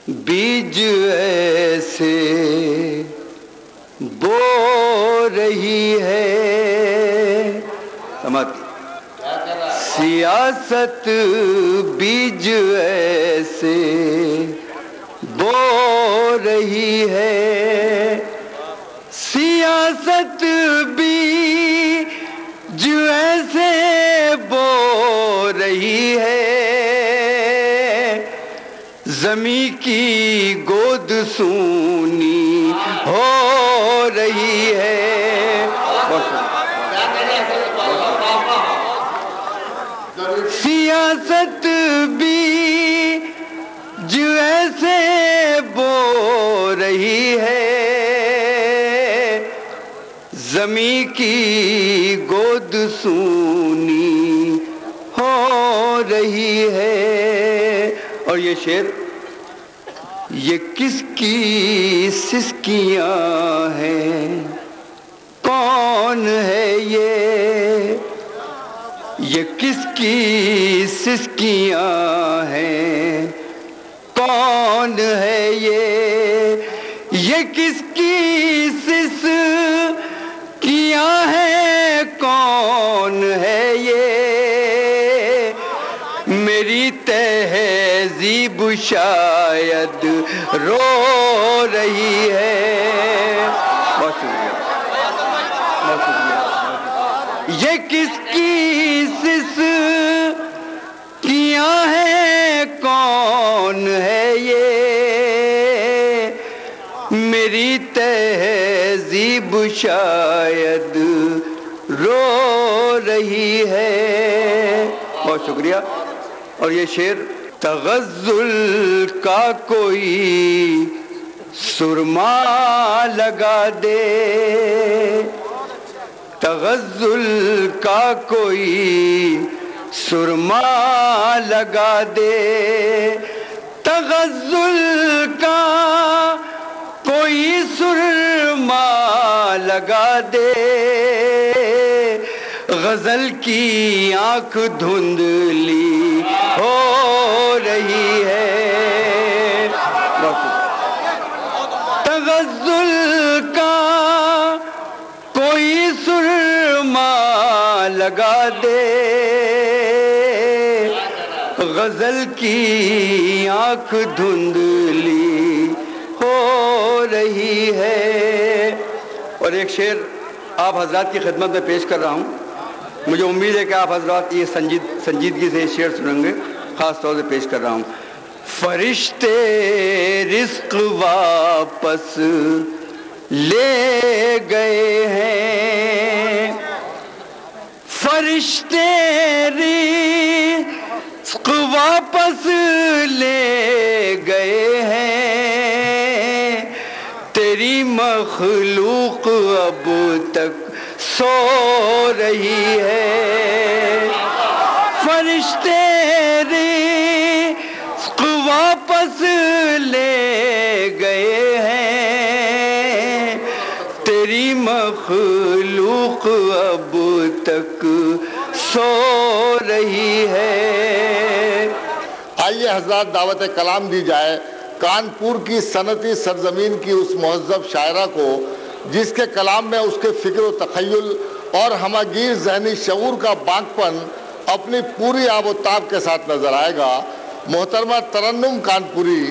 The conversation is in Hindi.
बीज ऐसे बो रही है, समाती सियासत बीज ऐसे बो रही है, सियासत बीज ऐसे बो रही है, ज़मीं की गोद सूनी हो रही है। सियासत बीज ऐसे बो रही है, ज़मीं की गोद सूनी हो रही है। और ये शेर, ये किसकी सिसकियां हैं, कौन है ये किसकी सिसकियां हैं, कौन है ये किसकी सिसकियां हैं, कौन है ये, मेरी तहज़ीब शायद रो रही है। बहुत शुक्रिया, बहुत शुक्रिया। ये किसकी सिसकियां हैं, कौन है ये, मेरी तहज़ीब शायद रो रही है। बहुत शुक्रिया। और ये शेर, तग़ज़्ज़ुल का कोई सुरमा लगा दे, तग़ज़्ज़ुल का कोई सुरमा लगा दे, तग़ज़्ज़ुल का कोई सुरमा लगा दे, ग़ज़ल की आँख धुंधली हो रही है। तग़ज़्ज़ुल का कोई सुरमा लगा दे, ग़ज़ल की आँख धुंधली हो रही है। और एक शेर आप हज़रात की खिदमत में पेश कर रहा हूँ। मुझे उम्मीद है कि आप हज़रात ये संजीदगी से शेर सुनेंगे। ख़ास तौर से पेश कर रहा हूँ। फरिश्ते रिज़्क़ वापस ले गए हैं, फरिश्ते रिज़्क़ वापस ले गए हैं, तेरी मख़लूक़ अब तक सो रही है, फरिश्ते रिज़्क़ वापस ले गए हैं, तेरी मख़लूक़ अब तक सो रही है। आइए हज़रात, दावत कलाम दी जाए कानपुर की सनती सरजमीन की उस मुहज़्ज़ब शायरा को, जिसके कलाम में उसके फ़िक्र व तख़य्युल और हमागीर ज़हनी शऊर का बांकपन अपनी पूरी आबोताब के साथ नज़र आएगा। मोहतरमा तरन्नुम कानपुरी।